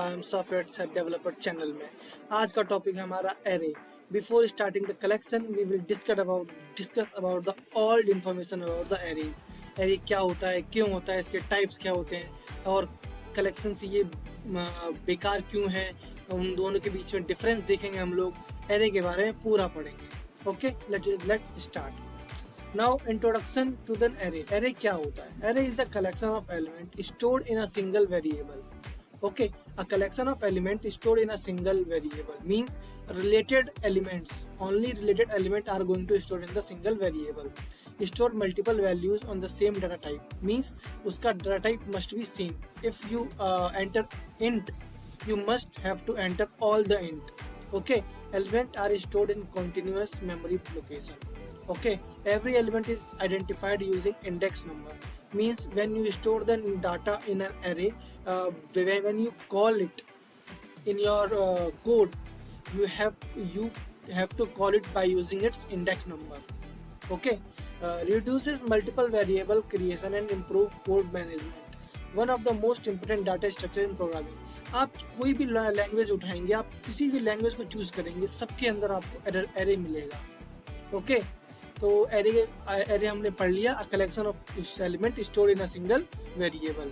I am software developer channel में। आज का टॉपिक है हमारा array. Before starting the collection we will discuss about the all information about the arrays. Array क्या होता है, क्यों होता है, इसके टाइप्स क्या होते हैं और कलेक्शन से ये बेकार क्यों है, उन दोनों के बीच में डिफरेंस देखेंगे हम लोग। एरे के बारे में पूरा पढ़ेंगे। Okay, let's start. Now introduction to the array. Array क्या होता है? Array is a collection of elements stored in a single variable. Okay, a collection of elements stored in a single variable means related elements. Only related elements are going to store in the single variable. Store multiple values on the same data type means उसका data type must be same. If you enter int, you must have to enter all the int. Okay, elements are stored in continuous memory location. Okay, every element is identified using index number means when you store the data in an array, when you call it in your code, you have to call it by using its index number. Okay, reduces multiple variable creation and improve code management. One of the most important data structure in programming. आप कोई भी language उठाएंगे, आप किसी भी language को choose करेंगे, सबके अंदर आपको एरे मिलेगा। ओके, तो एरे हमने पढ़ लिया। A collection of element stored in a single variable.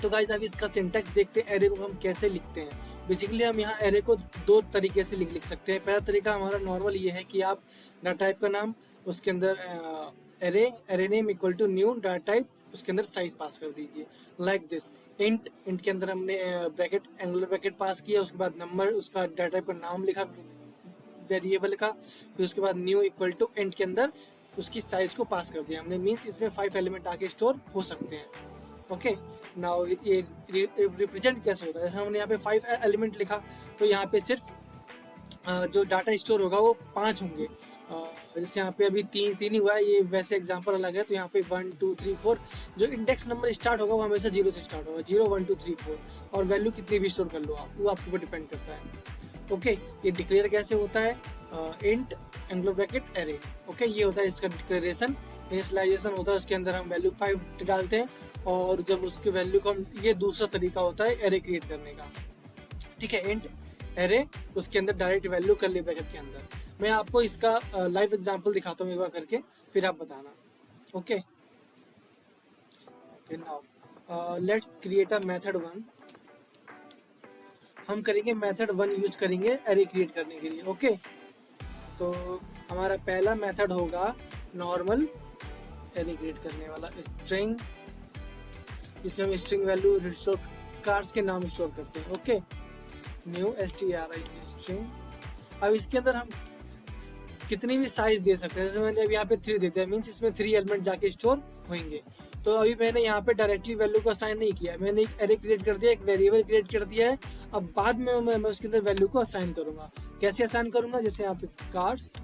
तो गाइस अब इसका सिंटैक्स देखते हैं, एरे को हम कैसे लिखते हैं। बेसिकली हम यहाँ एरे को दो तरीके से लिख सकते हैं। पहला तरीका हमारा नॉर्मल ये है कि आप डाटा टाइप का नाम, उसके अंदर array name equal to new data type, उसके अंदर साइज पास कर दीजिए लाइक दिस। इंट के अंदर हमने ब्रैकेट, एंगुलर ब्रैकेट पास किया, उसके बाद नंबर, उसका डाटा टाइप का नाम लिखा वेरिएबल का, फिर उसके बाद न्यू इक्वल टू इंट के अंदर उसकी साइज को पास कर दिया हमने। मींस इसमें 5 एलिमेंट आके स्टोर हो सकते हैं। ओके, नाउ ये रिप्रेजेंट कैसे होता है। हमने यहाँ पे 5 एलिमेंट लिखा तो यहाँ पे सिर्फ जो डाटा स्टोर होगा वो 5 होंगे। जैसे यहाँ पे अभी तीन ही हुआ है, ये वैसे एग्जांपल अलग है। तो यहाँ पे 1 2 3 4 जो इंडेक्स नंबर स्टार्ट होगा वो हमेशा 0 से स्टार्ट होगा, 0 1 2 3 4, और वैल्यू कितनी भी स्टोर कर लो आप, वो आपके ऊपर डिपेंड करता है। ओके, ये डिक्लेयर कैसे होता है, int angular bracket array. Okay, ये होता है इसका डिक्लेरेशन। इनिशियलाइजेशन होता है, उसके अंदर हम वैल्यू 5 डालते हैं, और जब उसके वैल्यू को हम, ये दूसरा तरीका होता है एरे क्रिएट करने का। ठीक है, इंट एरे, उसके अंदर डायरेक्ट वैल्यू कर ली ब्रैकेट के अंदर। मैं आपको इसका लाइव एग्जांपल दिखाता हूँ एक बार करके, फिर आप बताना। Okay, now let's create a method 1। हम करेंगे मेथड 1 यूज करेंगे एरे क्रिएट करने के लिए। ओके, तो हमारा पहला मेथड होगा नॉर्मल एरे क्रिएट करने वाला, स्ट्रिंग। इसमें हम स्ट्रिंग वैल्यू रिस्टोर कार्ड्स के नाम स्टोर करते हैं। Okay, new string string. अब इसके अंदर हम कितनी भी साइज दे सकते हैं। जैसे मैंने अभी यहाँ पे 3 दे दिया, मीन्स इसमें 3 एलिमेंट जाके स्टोर होंगे। तो अभी मैंने यहाँ पे डायरेक्टली वैल्यू को असाइन नहीं किया, मैंने एक एरे क्रिएट कर दिया, एक वेरिएबल क्रिएट कर दिया है। अब बाद में मैं उसके अंदर वैल्यू को असाइन करूँगा। कैसे असाइन करूँगा, जैसे यहाँ पे कार्स,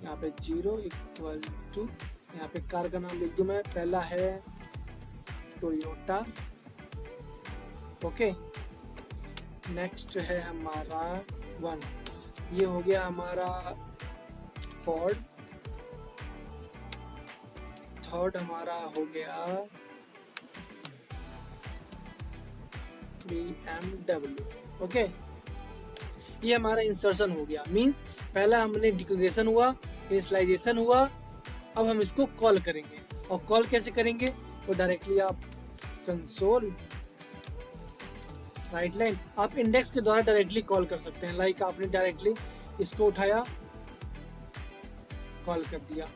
यहाँ पे 0 इक्वल टू, यहाँ पे कार का नाम लिख दूँ मैं, पहला है टोयोटा। ओके, नेक्स्ट है हमारा 1, ये हो गया हमारा फोर्ड। थर्ड हमारा हो गया BMW। ओके, ये हमारा इंसर्शन हो गया। मींस पहला हमने डिक्लेरेशन हुआ, इनिशियलाइजेशन हुआ, अब हम इसको कॉल करेंगे। और कॉल कैसे करेंगे, तो डायरेक्टली आप कंसोल राइट लाइन, आप इंडेक्स के द्वारा डायरेक्टली कॉल कर सकते हैं। लाइक आपने डायरेक्टली इसको उठाया, कॉल कर दिया।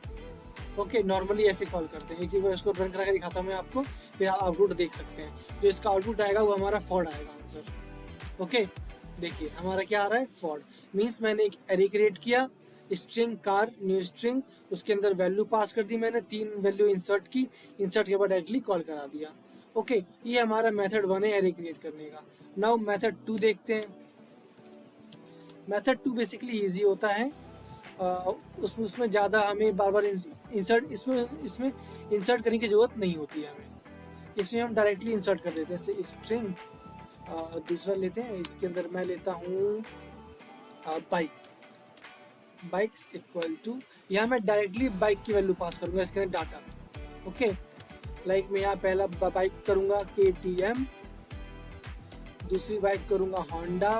ओके, नॉर्मली ऐसे कॉल करते हैं। एक बार इसको रन करा के दिखाता हूँ मैं आपको, फिर आप आउटपुट देख सकते हैं। जो इसका आउटपुट आएगा वो हमारा फोर्ड आएगा आंसर। ओके, देखिए हमारा क्या आ रहा है, फोर्ड। मीन्स मैंने एक एरे क्रिएट किया, स्ट्रिंग कार न्यू स्ट्रिंग, उसके अंदर वैल्यू पास कर दी मैंने, 3 वैल्यू इंसर्ट की, इंसर्ट के बाद डायरेक्टली कॉल करा दिया। ओके, ये हमारा मेथड 1 है एरे क्रिएट करने का। नाउ मेथड 2 देखते हैं। मेथड 2 बेसिकली ईजी होता है। उसमें ज़्यादा हमें बार बार इंसर्ट, इसमें इंसर्ट करने की ज़रूरत नहीं होती है हमें। इसमें हम डायरेक्टली इंसर्ट कर देते हैं। जैसे स्ट्रिंग दूसरा लेते हैं, इसके अंदर मैं लेता हूँ बाइक्स इक्वल टू, यहाँ मैं डायरेक्टली बाइक की वैल्यू पास करूँगा इसके अंदर डाटा। ओके, लाइक मैं यहाँ पहला बाइक करूँगा KTM, दूसरी बाइक करूँगा होंडा,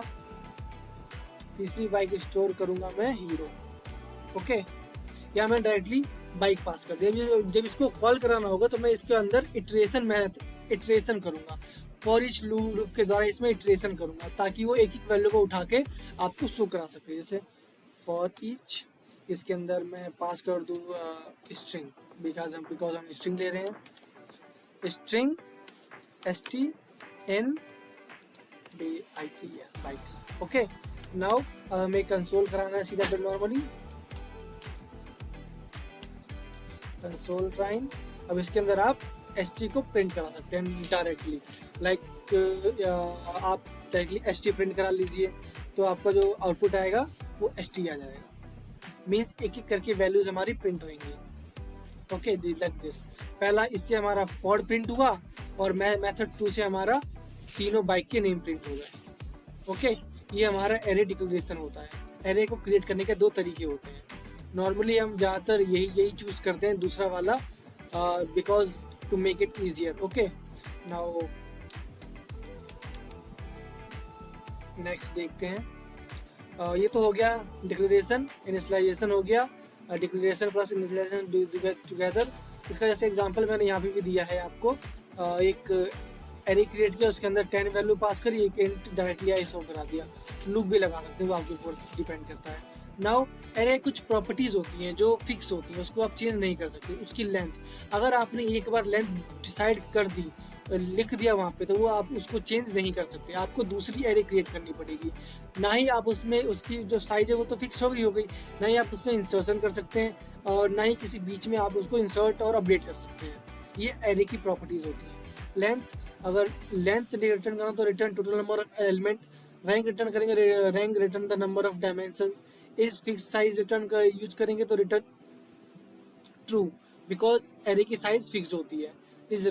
तीसरी बाइक स्टोर करूँगा मैं हीरो। ओके, या मैं डायरेक्टली बाइक पास कर दिया। जब इसको कॉल कराना होगा तो मैं इसके अंदर इटरेशन करूँगा, फॉर ईच लूप के द्वारा इसमें इटरेशन करूँगा ताकि वो एक एक वैल्यू को उठा के आपको शो करा सके। जैसे फॉर ईच, इसके अंदर मैं पास कर दूँ स्ट्रिंग, बिकॉज हम स्ट्रिंग ले रहे हैं, string STNBIKS bikes. Okay, now हमें कंसोल कराना है सीधा नॉर्मली कंसोल प्राइम। अब इसके अंदर आप ST को प्रिंट करा सकते हैं डायरेक्टली, लाइक आप डायरेक्टली ST प्रिंट करा लीजिए तो आपका जो आउटपुट आएगा वो ST आ जाएगा। मीन्स एक एक करके वैल्यूज हमारी प्रिंट होंगी। Okay, like this. पहला इससे हमारा फॉर्ड प्रिंट हुआ और मेथड 2 से हमारा तीनों बाइक के नेम प्रिंट हो गए। ओके, ये हमारा एरे डिक्लेरेशन होता है। एरे को क्रिएट करने के दो तरीके होते हैं। नॉर्मली हम ज़्यादातर यही चूज करते हैं, दूसरा वाला, because to make it easier. Okay, now next देखते हैं। ये तो हो गया डिक्लेरेशन, इनिशियलाइजेशन हो गया, डिक्लेरेशन प्लस इनिशियलाइजेशन टुगेदर। इसका जैसे एग्जांपल मैंने यहाँ पे भी दिया है आपको। एक एरे क्रिएट किया, उसके अंदर 10 वैल्यू पास करी, एक इंट डायरेक्टली आई शो करा दिया। लूप भी लगा सकते हैं, वो आपके ऊपर डिपेंड करता है। नाउ एरे कुछ प्रॉपर्टीज होती हैं जो फिक्स होती हैं, उसको आप चेंज नहीं कर सकते। उसकी लेंथ, अगर आपने एक बार लेंथ डिसाइड कर दी, लिख दिया वहाँ पे, तो वो आप उसको चेंज नहीं कर सकते। आपको दूसरी एरे क्रिएट करनी पड़ेगी। ना ही आप उसमें उसकी जो साइज है वो तो फिक्स हो गई, ना ही आप उसमें इंसर्शन कर सकते हैं, और ना ही किसी बीच में आप उसको इंसर्ट और अपडेट कर सकते हैं। ये एरे की प्रॉपर्टीज होती हैं। लेंथ, अगर लेंथ रिटर्न करना तो return total number of element. Rank return करेंगे, rank return the number of dimensions. Is fix size return का यूज करेंगे तो रिटर्न ट्रू, बिकॉज एरे की साइज फिक्स होती है। Is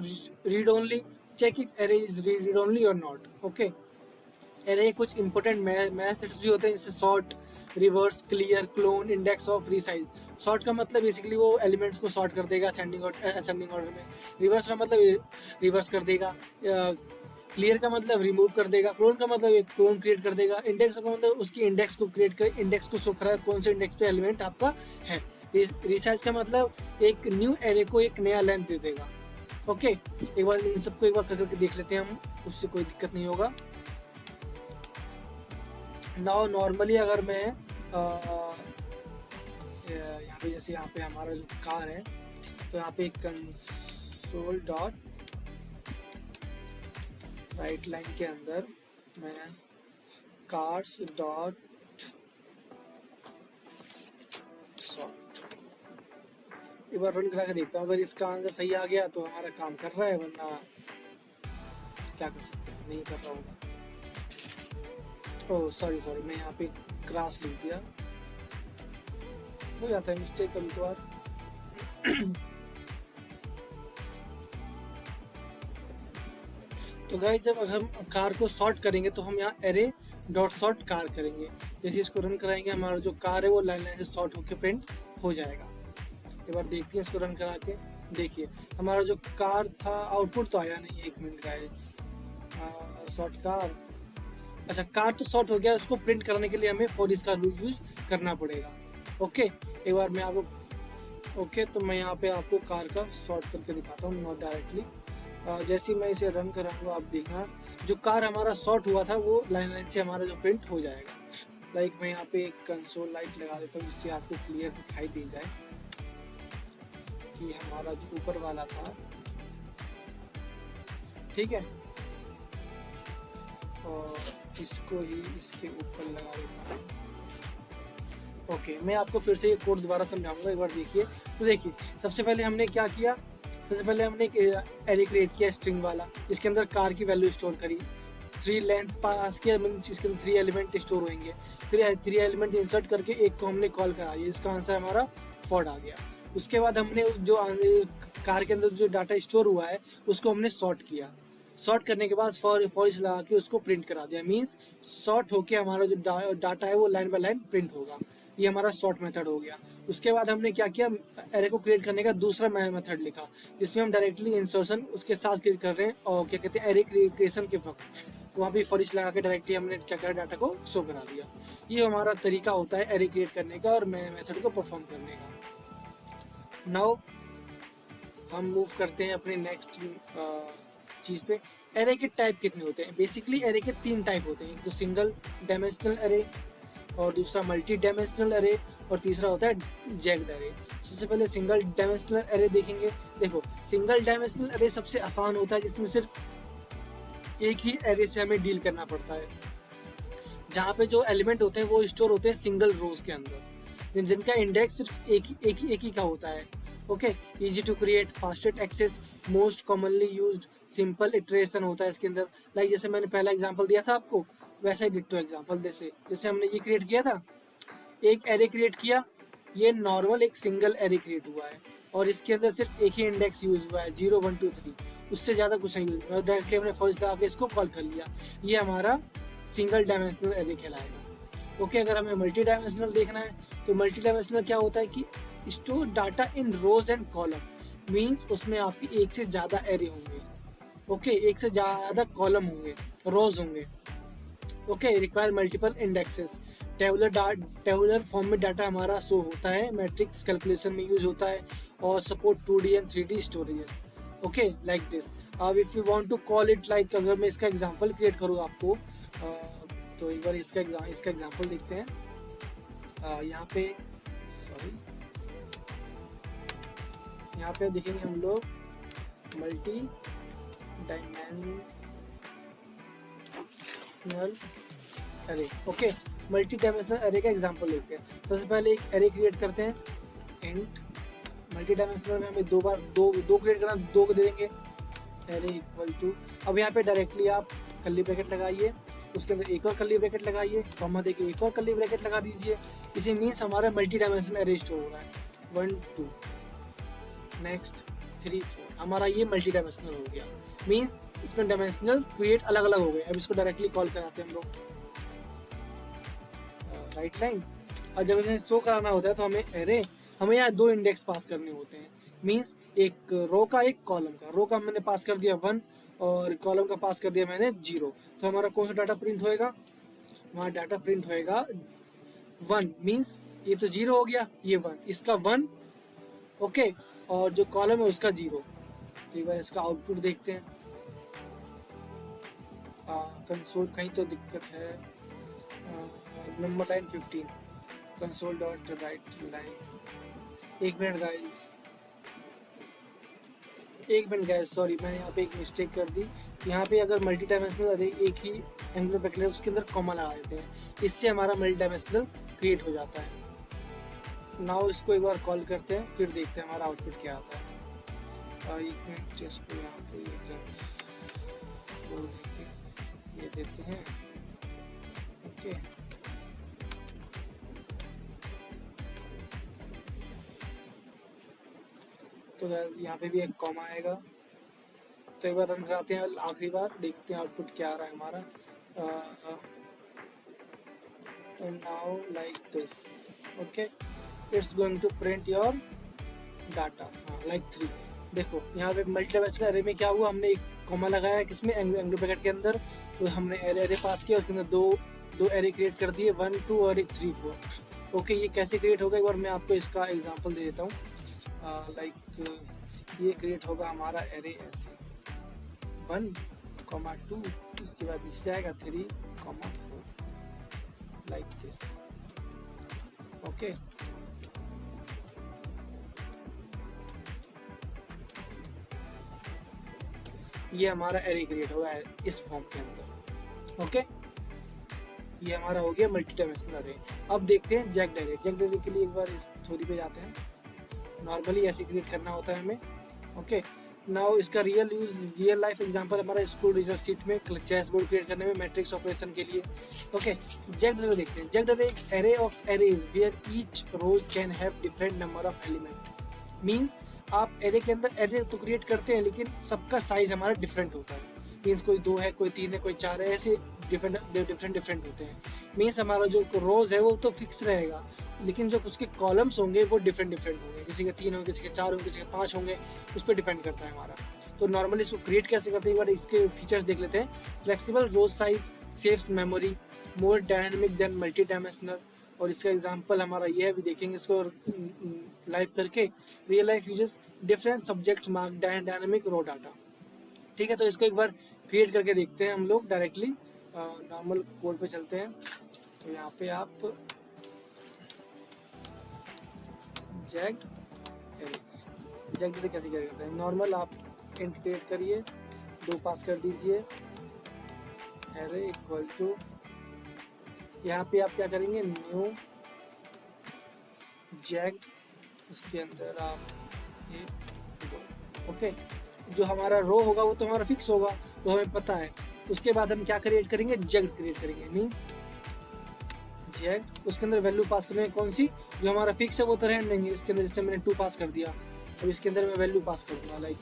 read only, check if array is read only और not. Okay, array कुछ important methods भी होते हैं, जैसे sort, reverse, clear, clone, index of, resize. Sort का मतलब बेसिकली वो एलिमेंट्स को सॉर्ट कर देगा असेंडिंग ऑर्डर में। रिवर्स का मतलब रिवर्स कर देगा। क्लियर का मतलब रिमूव कर देगा। क्लोन का मतलब एक क्लोन क्रिएट कर देगा। इंडेक्स का मतलब उसकी इंडेक्स को क्रिएट कर, इंडेक्स को शो करा कौन से इंडेक्स पे एलिमेंट आपका है। रिसाइज का मतलब एक न्यू एरे को एक नया लेंथ दे देगा। ओके, एक बार इन सबको एक बार करके देख लेते हैं हम, उससे कोई दिक्कत नहीं होगा। नाउ नॉर्मली अगर मैं यहाँ पे, जैसे यहाँ पे हमारा जो कार है, तो यहाँ पे कंसोल डॉट राइट लाइन के अंदर मैं कार्स डॉट सॉर्ट एक बार रन करा के देखता हूँ। अगर इसका आंसर सही आ गया तो हमारा काम कर रहा है, वरना क्या कर सकते हैं, नहीं कर रहा होगा। ओह सॉरी, मैं यहाँ पे क्रॉस लिख दिया, हो जाता है मिस्टेक कभी कभार। तो गाइस, जब हम कार को सॉर्ट करेंगे तो हम यहाँ एरे डॉट सॉर्ट कार करेंगे। जैसे इसको रन कराएंगे, हमारा जो कार है वो लाइन लाइन से सॉर्ट होकर प्रिंट हो जाएगा। एक बार देखते हैं इसको रन करा के। देखिए हमारा जो कार था, आउटपुट तो आया नहीं। एक मिनट गाइस, सॉर्ट कार, अच्छा कार तो सॉर्ट हो गया। उसको प्रिंट करने के लिए हमें फॉर इसका यूज करना पड़ेगा। ओके, एक बार मैं आपको, ओके तो मैं यहाँ पे आपको कार का सॉर्ट करके दिखाता हूँ, नॉट डायरेक्टली। जैसे मैं इसे रन कराऊंगा, आप देखना जो कार हमारा सॉर्ट हुआ था वो लाइन लाइन से हमारा जो प्रिंट हो जाएगा। लाइक मैं यहाँ पे एक कंसोल लाइट लगा देता हूँ जिससे आपको क्लियर दिखाई दे जाए कि हमारा जो ऊपर वाला था, ठीक है, और इसको ही इसके ऊपर लगा देता हूँ। ओके, मैं आपको फिर से ये कोड दोबारा समझाऊंगा, एक बार देखिए। तो देखिए सबसे पहले हमने क्या किया, सबसे पहले हमने एक एरे क्रिएट किया स्ट्रिंग वाला, इसके अंदर कार की वैल्यू स्टोर करी, 3 लेंथ पास किया, मीन्स इसके अंदर 3 एलिमेंट स्टोर होंगे। फिर 3 एलिमेंट इंसर्ट करके एक को हमने कॉल करा, ये इसका आंसर हमारा फॉर्ड आ गया। उसके बाद हमने जो कार के अंदर जो डाटा स्टोर हुआ है उसको हमने सॉर्ट किया। सॉर्ट करने के बाद फॉर इस लगा के उसको प्रिंट करा दिया। मीन्स सॉर्ट होके हमारा जो डाटा है वो लाइन बाय लाइन प्रिंट होगा। ये हमारा सॉर्ट मेथड हो गया। उसके बाद हमने क्या किया, एरे को क्रिएट करने का दूसरा मेथड लिखा जिसमें हम डायरेक्टली इंसर्शन उसके साथ क्रिएट कर रहे हैं, और क्या कहते हैं एरे क्रिएशन के वक्त। वहाँ पे फॉर ईच लगा के डायरेक्टली हमने क्या करा, डाटा को शो करा दिया। ये हमारा तरीका होता है एरे क्रिएट करने का और मेथड को परफॉर्म करने का। नाउ हम मूव करते हैं अपने नेक्स्ट चीज़ पे। एरे के टाइप कितने होते हैं? बेसिकली एरे के 3 टाइप होते हैं, एक तो सिंगल डायमेंशनल एरे, और दूसरा मल्टी डायमेंशनल एरे, और तीसरा होता है जैक्ड एरे। सबसे पहले सिंगल डायमेंशनल एरे देखेंगे। देखो सिंगल डायमेंशनल एरे सबसे आसान होता है, जिसमें सिर्फ एक ही एरे से हमें डील करना पड़ता है, जहाँ पे जो एलिमेंट होते हैं वो स्टोर होते हैं सिंगल रोज के अंदर, जिनका इंडेक्स सिर्फ एक ही का होता है। Okay, easy to create, fastest access, most commonly used, simple iteration होता है इसके अंदर। लाइक जैसे मैंने पहला एग्जांपल दिया था आपको, वैसा ही डिट्टो एग्जांपल जैसे हमने ये क्रिएट किया था, एक एरे क्रिएट किया, ये नॉर्मल एक सिंगल एरे क्रिएट हुआ है और इसके अंदर सिर्फ एक ही इंडेक्स यूज हुआ है 0 1 2 3, उससे ज़्यादा कुछ नहीं यूज हुआ। डायरेक्टली हमने फॉल्स लगा के इसको कॉल कर लिया, ये हमारा सिंगल डायमेंशनल एरे कहलाएगा। ओके, अगर हमें मल्टी डायमेंशनल देखना है तो मल्टी डायमेंशनल क्या होता है कि store data in rows and column, means उसमें आपकी एक से ज़्यादा एरे होंगे। ओके, एक से ज़्यादा कॉलम होंगे, रोज होंगे। Okay, require multiple indexes, tabular form में डाटा हमारा शो होता है, मैट्रिक्स कैलकुलेशन में यूज होता है, और support 2D and 3D storages. Okay, like this. अब if you want to call it like, अगर मैं इसका एग्जांपल क्रिएट करूँ आपको, तो एक बार इसका एग्जांपल देखते हैं। यहाँ पे देखेंगे हम लोग multi dimensional array. Okay, multi dimensional array का एग्जांपल देखते हैं। सबसे पहले एक एरे क्रिएट करते हैं, इंट मल्टी डायमेंशनल में हमें दो क्रिएट करना, 2 को दे देंगे, एरे इक्वल टू। अब यहाँ पे डायरेक्टली आप कर्ली ब्रैकेट लगाइए, उसके अंदर एक और कर्ली ब्रैकेट लगाइए, कॉमा देके एक और कर्ली ब्रैकेट लगा दीजिए। इसे मीन्स हमारा मल्टी डायमेंशनल एरे स्टोर हो रहा है। 1 2 नेक्स्ट 3 4, हमारा ये मल्टी डायमेंशनल हो गया। मीन्स इसमें डायमेंशनल क्रिएट अलग अलग हो गए। अब इसको डायरेक्टली कॉल कराते हैं हम लोग राइट लाइन। और जब इन्हें शो कराना होता है तो हमें यहाँ 2 इंडेक्स पास करने होते हैं, मीन्स एक रो का एक कॉलम का। रो का मैंने पास कर दिया 1 और कॉलम का पास कर दिया मैंने 0। तो हमारा कौन सा डाटा प्रिंट होएगा? हमारा डाटा प्रिंट होएगा 1, मीन्स ये तो 0 हो गया, ये 1, इसका 1। ओके, और जो कॉलम है उसका 0। तो एक बार इसका आउटपुट देखते हैं। कंसोल कहीं तो दिक्कत है। Number line 15, console dot right line. एक मिनट गाइस, सॉरी, मैंने यहाँ पे एक मिस्टेक कर दी। यहाँ पे अगर मल्टी डायमेंशनल अरे एक ही एंगुलर ब्रैकेट है, उसके अंदर कॉमा लगा देते हैं, इससे हमारा मल्टी डायमेंशनल क्रिएट हो जाता है। नाउ इसको एक बार कॉल करते हैं, फिर देखते हैं हमारा आउटपुट क्या आता है। एक मिनट, इसको यहाँ पे ये देते हैं। ओके, तो यहाँ पे भी एक कॉमा आएगा। तो एक बार रन कराते हैं, आखिरी बार देखते हैं आउटपुट क्या आ रहा है हमारा। and now like this, okay, it's going to print your data like 3। देखो यहाँ पे मल्टी डायमेंशनल एरे में क्या हुआ, हमने एक कॉमा लगाया किसमें, एंगुलर ब्रैकेट के अंदर, तो हमने एरे पास किया, उसके अंदर दो एरे क्रिएट कर दिए, 1 2 और एक 3 4। ओके, ये कैसे क्रिएट होगा एक बार मैं आपको इसका एग्जांपल दे देता हूँ। लाइक ये क्रिएट होगा हमारा एरे ऐसे 1 2, इसके बाद नीचे जाएगा 3 4 लाइक दिस। ओके, ये हमारा एरे क्रिएट होगा इस फॉर्म के अंदर। ओके, ये हमारा हो गया मल्टी डायमेंशनल एरे। अब देखते हैं जैक्ड एरे। जैक्ड एरे के लिए एक बार इस थ्योरी पे जाते हैं। नॉर्मली ऐसे क्रिएट करना होता है हमें। ओके, नाउ इसका रियल लाइफ एग्जांपल हमारा स्कूल रिजल्ट शीट में चेस बोर्ड क्रिएट करने में, मैट्रिक्स ऑपरेशन के लिए। ओके, जैक्ड एरे देखते हैं। जैक्ड एरे एक array of arrays where each row can have different number of element. Means आप एरे के अंदर एरे तो क्रिएट करते हैं, लेकिन सबका साइज हमारा डिफरेंट होता है। मीन्स कोई 2 है, कोई 3 है, कोई 4 है, ऐसे डिफरेंट होते हैं। मीन्स हमारा जो रोज है वो तो फिक्स रहेगा, लेकिन जो उसके कॉलम्स होंगे वो डिफरेंट होंगे। किसी के 3 होंगे, किसी के 4 होंगे, किसी के 5 होंगे, उस पर डिपेंड करता है हमारा। तो नॉर्मली इसको क्रिएट कैसे करते हैं, एक बार इसके फीचर्स देख लेते हैं। फ्लेक्सिबल रो साइज, सेव्स मेमोरी, मोर डायनेमिक देन मल्टी डायमेंशनल। और इसका एग्जांपल हमारा ये है, अभी देखेंगे इसको लाइव करके। Real life uses, different subject mark dynamic row data. ठीक है, तो इसको एक बार क्रिएट करके देखते हैं हम लोग डायरेक्टली। नॉर्मल कोड पे चलते हैं। तो यहाँ पे आप जैग्ड एरे कैसे क्या करते हैं, नॉर्मल आप इंट क्रिएट करिए, 2 पास कर दीजिए, एरे इक्वल टू, यहाँ पे आप क्या करेंगे, न्यू जैग्ड, उसके अंदर आप ये 2। ओके, जो हमारा रो होगा वो तो हमारा फिक्स होगा, तो हमें पता है। उसके बाद हम क्या क्रिएट करेंगे, जैग्ड क्रिएट करेंगे, मीन्स जैग्ड, उसके अंदर वैल्यू पास करेंगे कौन सी, जो हमारा फिक्स है वो तो रहने देंगे। इसके अंदर जैसे मैंने 2 पास कर दिया, अब इसके अंदर मैं वैल्यू पास कर दूंगा, लाइक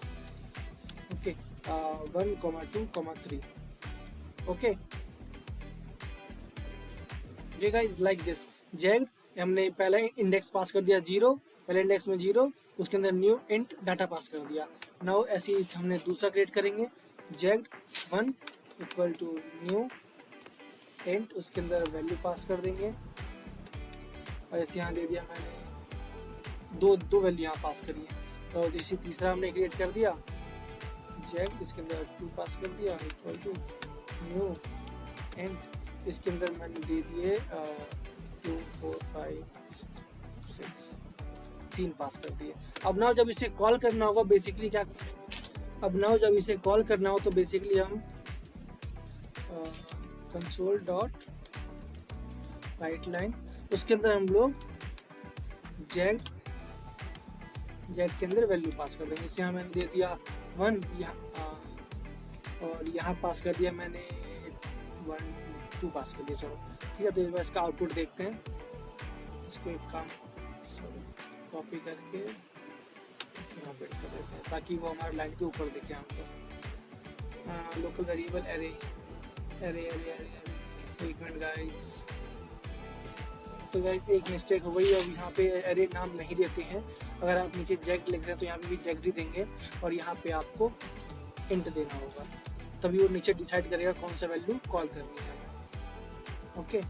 ओके 1, 2, 3। ओके ये गाइस लाइक दिस जैग्ड, हमने पहले इंडेक्स पास कर दिया 0, पहले इंडेक्स में 0, उसके अंदर न्यू इंट डाटा पास कर दिया। नाउ ऐसे ही हमने दूसरा क्रिएट करेंगे, जैग्ड 1 इक्वल टू न्यू इंट, उसके अंदर वैल्यू पास कर देंगे। और ऐसे यहाँ दे दिया मैंने, दो वैल्यू यहाँ पास करी है। और जैसे तीसरा हमने क्रिएट कर दिया जैग्ड, इसके अंदर 2 पास कर दिया इक्वल टू न्यू इंट, इसके अंदर मैंने दे दिए 2, 4, 5, 6, 3 पास कर दिए। अब नाउ जब इसे कॉल करना होगा बेसिकली क्या, अब नाउ जब इसे कॉल करना हो तो बेसिकली हम कंसोल डॉट राइट लाइन, उसके अंदर हम लोग जैग्ड के अंदर वैल्यू पास कर देंगे। इसे यहाँ मैंने दे दिया 1 यहाँ, और यहाँ पास कर दिया मैंने 1, 2 पास कर दिया। चलो ठीक है, तो इस बार इसका आउटपुट देखते हैं। इसको एक काम कॉपी करके यहाँ पे कर देते हैं ताकि वो हमारे लाइन के ऊपर दिखे answer. Local variable array array array array, एक मिनट गाइस। तो गाइस एक मिस्टेक हो गई, अब यहाँ पे एरे नाम नहीं देते हैं। अगर आप नीचे जैग्ड लिख रहे हैं तो यहाँ पे भी जैग्ड ही देंगे, और यहाँ पे आपको इंट देना होगा, तभी वो नीचे डिसाइड करेगा कौन सा वैल्यू कॉल करनी है। ओके,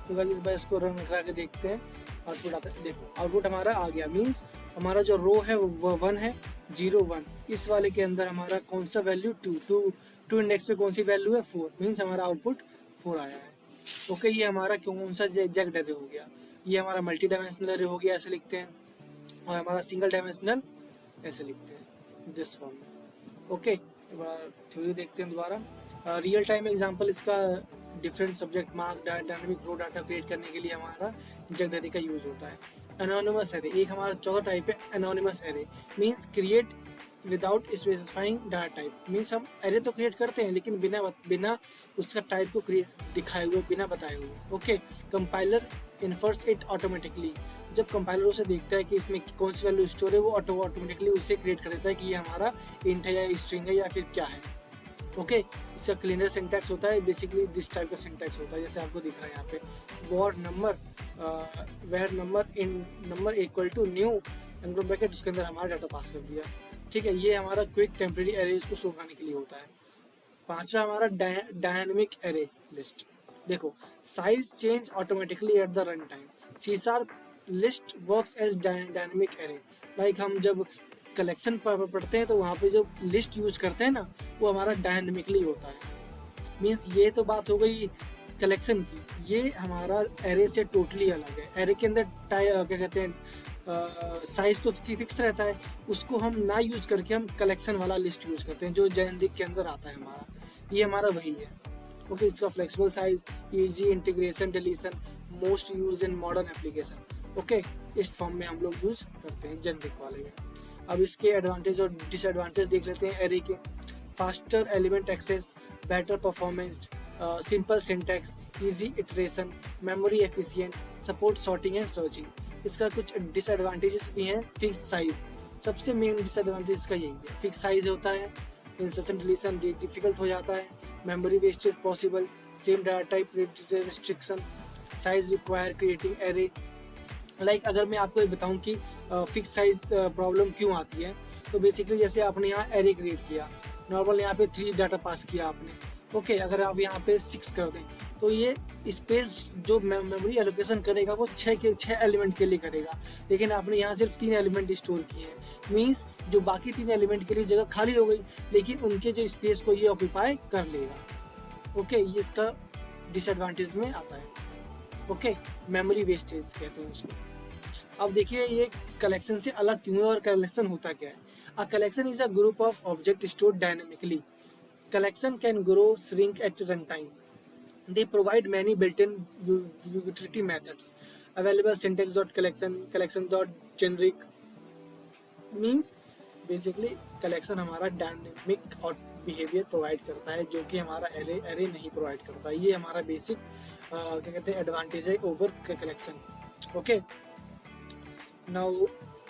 तो गाइस इस बार इसको रन करा के देखते हैं, आउटपुट आता है। देखो आउटपुट हमारा आ गया, मीन्स हमारा जो रो है वो 1 है, 0, 1। इस वाले के अंदर हमारा कौन सा वैल्यू 2 इंडेक्स पे कौन सी वैल्यू है 4, मीन्स हमारा आउटपुट 4 आया है। ओके, ये हमारा कौन सा जैग्ड एरे हो गया, ये हमारा मल्टी डायमेंशनल एरे हो गया, ऐसे लिखते हैं। और हमारा सिंगल डायमेंशनल ऐसे लिखते हैं दिस फॉर्म में। ओके, एक बार थ्योरी देखते हैं दोबारा। रियल टाइम एग्जांपल इसका different subject mark dynamic row data create करने के लिए हमारा जैग्ड एरे का यूज होता है। एनोनिमस एरे, एक हमारा चौथा टाइप है anonymous array, means create without specifying data type. Means हम एरे तो क्रिएट करते हैं लेकिन बिना उसका टाइप को क्रिएट दिखाए हुए, बिना बताए हुए। ओके, कंपाइलर इन्फर्स इट ऑटोमेटिकली, जब कंपाइलर उसे देखता है कि इसमें कौन सी वैल्यू स्टोर है, वो ऑटोमेटिकली उसे क्रिएट कर देता है कि ये हमारा इंट है या स्ट्रिंग है या फिर क्या है। ओके, इसका क्लीनर सिंटैक्स होता है, बेसिकली दिस टाइप का सिंटैक्स होता है, जैसे आपको दिख रहा है यहाँ पे, var number where number in number equal to new angle bracket, उसके अंदर हमारा डाटा पास कर दिया। ठीक है, ये हमारा क्विक टेम्परेरी एरेज को शो करने के लिए होता है। पांचवा हमारा डायनेमिक एरे लिस्ट। देखो, size change automatically at the run time, C# list works as dynamic array. Like हम जब कलेक्शन पढ़ते हैं तो वहाँ पे जो लिस्ट यूज करते हैं ना, वो हमारा डायनेमिकली होता है। मीन्स ये तो बात हो गई कलेक्शन की, ये हमारा एरे से टोटली अलग है। एरे के अंदर क्या कहते हैं, साइज तो फिक्स रहता है, उसको हम ना यूज करके हम कलेक्शन वाला लिस्ट यूज करते हैं जो जेनेरिक के अंदर आता है हमारा, ये हमारा वही है। ओके, इसका flexible size, easy integration, deletion, most use in modern application. Okay, इस फॉर्म में हम लोग यूज करते हैं जेनेरिक वाले में। अब इसके एडवांटेज और डिसएडवांटेज देख लेते हैं एरे के। Faster element access, better performance, simple syntax, easy iteration, memory efficient, support sorting and searching. इसका कुछ डिसएडवांटेजेस भी हैं। फिक्स साइज, सबसे मेन डिसएडवांटेज इसका यही है, फिक्स साइज होता है, इंसर्शन डिलीशन डिफिकल्ट हो जाता है, memory wastage possible, same data type restriction, size require creating array, अगर मैं आपको ये बताऊं कि फिक्स साइज प्रॉब्लम क्यों आती है, तो बेसिकली जैसे आपने यहाँ एरे क्रिएट किया, नॉर्मल यहाँ पे 3 डाटा पास किया आपने, ओके, अगर आप यहाँ पे 6 कर दें तो ये स्पेस जो मेमोरी एलोकेशन करेगा वो 6 एलिमेंट के लिए करेगा, लेकिन आपने यहाँ सिर्फ 3 एलिमेंट स्टोर किए हैं। मीन्स जो बाकी 3 एलिमेंट के लिए जगह खाली हो गई, लेकिन उनके जो स्पेस को ये ऑक्यूपाई कर लेगा। ओके, ये इसका डिसएडवांटेज में आता है। ओके, मेमोरी वेस्टेज कहते हैं उसको। अब देखिए ये कलेक्शन से अलग क्यों है और कलेक्शन होता क्या है। A collection is a group of object stored dynamically. Collection can grow, shrink at runtime. They provide many built-in utility methods. Available syntax.collection, collection.generic means basically collection हमारा डायनेमिक और बिहेवियर प्रोवाइड करता है, जो कि हमारा एरे नहीं provide करता। ये हमारा बेसिक क्या कहते हैं एडवांटेज है over collection. Okay, now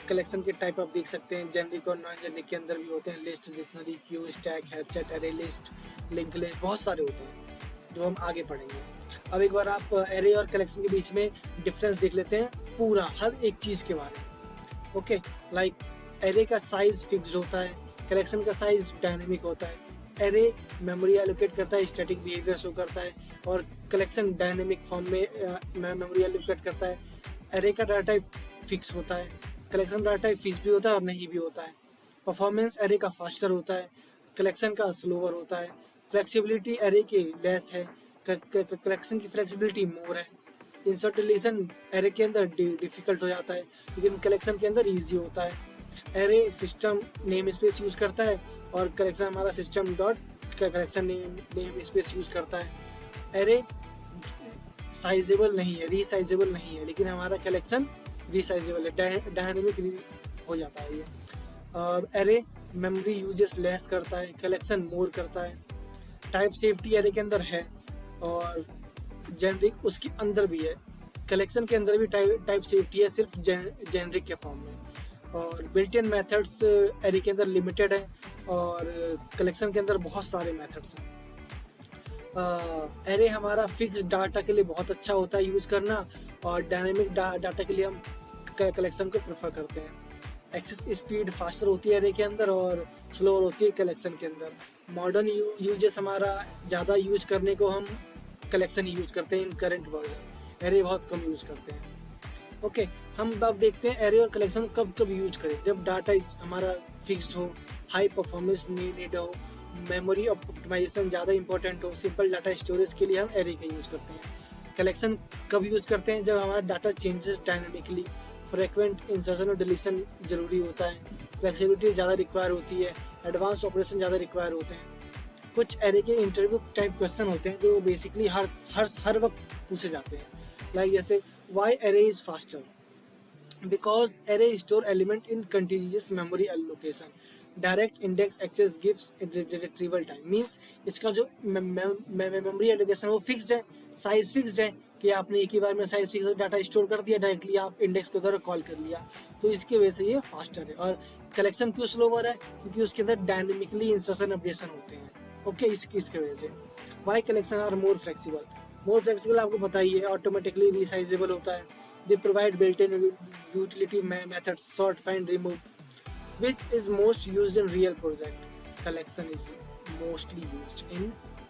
collection के टाइप आप देख सकते हैं, जेनरिक और नॉन जेनरिक के अंदर भी होते हैं। List, dictionary, Q, stack, headset, array list, link list, बहुत सारे होते हैं जो हम आगे पढ़ेंगे। अब एक बार आप एरे और कलेक्शन के बीच में डिफरेंस देख लेते हैं, पूरा हर एक चीज़ के बारे में। ओके, एरे का साइज फिक्स्ड होता है, कलेक्शन का साइज डायनेमिक होता है। एरे मेमोरी एलोकेट करता है, स्टैटिक बिहेवियर शो करता है, और कलेक्शन डायनेमिक फॉर्म में मेमोरी एलोकेट करता है। एरे का डाटा टाइप फिक्स होता है, कलेक्शन डाटा टाइप फिक्स भी होता है और नहीं भी होता है। परफॉर्मेंस एरे का फास्टर होता है, कलेक्शन का स्लोअर होता है। फ्लेक्सिबिलिटी एरे की लेस है, कलेक्शन की फ्लेक्सिबिलिटी मोर है। इंसर्ट डिलीशन एरे के अंदर डिफिकल्ट हो जाता है, लेकिन कलेक्शन के अंदर ईजी होता है। Array system name space use करता है और कलेक्शन हमारा system dot collection name space use करता है। एरे साइजेबल नहीं है, रीसाइजेबल नहीं है, लेकिन हमारा कलेक्शन रीसाइजेबल है, डायनेमिक हो जाता है ये। एरे मेमोरी यूजेस लेस करता है, कलेक्शन मोर करता है। टाइप सेफ्टी एरे के अंदर है और जेनरिक उसके अंदर भी है। कलेक्शन के अंदर भी टाइप सेफ्टी है, सिर्फ जेनरिक के फॉर्म में। और बिल्ट इन मेथड्स एरे के अंदर लिमिटेड है और कलेक्शन के अंदर बहुत सारे मेथड्स हैं। एरे हमारा फिक्स डाटा के लिए बहुत अच्छा होता है यूज़ करना, और डायनेमिक डाटा के लिए हम कलेक्शन को प्रेफर करते हैं। एक्सेस स्पीड फास्टर होती है एरे के अंदर और स्लोअर होती है कलेक्शन के अंदर। मॉडर्न यूजेस हमारा ज़्यादा यूज करने को हम कलेक्शन यूज करते हैं इन करंट वर्जन, एरे बहुत कम यूज करते हैं। ओके, हम अब देखते हैं एरे और कलेक्शन कब कब यूज करें। जब डाटा हमारा फिक्स्ड हो, हाई परफॉर्मेंस नीड हो, मेमोरी ऑप्टिमाइजेशन ज़्यादा इंपॉर्टेंट हो, सिंपल डाटा स्टोरेज के लिए हम एरे का यूज़ करते हैं। कलेक्शन कब यूज़ करते हैं, जब हमारा data changes dynamically, frequent insertion और डिलीशन ज़रूरी होता है, फ्लेक्सिबिलिटी ज़्यादा रिक्वायर होती है, एडवांस ऑपरेशन ज़्यादा रिक्वायर होते हैं। कुछ एरे के इंटरव्यू टाइप क्वेश्चन होते हैं जो बेसिकली हर वक्त पूछे जाते हैं। जैसे why array is faster, because array store element in continuous memory allocation, direct index access gives retrieval time. Means इसका जो मेमोरी एलोकेशन है वो फिक्स्ड है, साइज फिक्स्ड है कि आपने एक ही बार में साइज फिक्स डाटा स्टोर कर दिया, डायरेक्टली आप इंडेक्स के द्वारा कॉल कर लिया, तो इसकी वजह से ये फास्टर है। और कलेक्शन क्यों स्लोवर है, क्योंकि उसके अंदर डायनेमिकली इंसर्शन अपडेशन होते हैं। ओके, इसके वजह से। Why collection are more flexible आपको पता ही है, ऑटोमेटिकली रिसाइजेबल होता है। They provide built in utility methods, sort, find, remove, which is most used in real project. Collection is mostly used in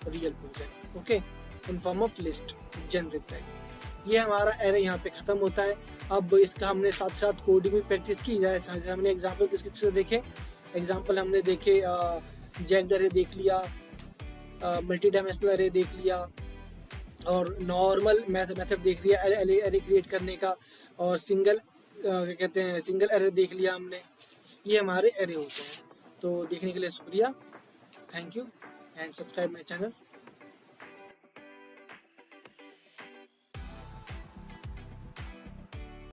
real project. Okay, in form of list, generic type. ये हमारा array यहाँ पे ख़त्म होता है। अब इसका हमने साथ साथ कोडिंग भी प्रैक्टिस की जाए। हमने एग्जाम्पल किसके देखे, एग्जाम्पल हमने देखे जैक्ड एरे देख लिया, मल्टी डायमेंशनल एरे देख लिया, और नॉर्मल मेथड देख लिया एरे क्रिएट करने का, और सिंगल एरे देख लिया हमने। ये हमारे एरे होते हैं। तो देखने के लिए शुक्रिया, thank you and subscribe my channel.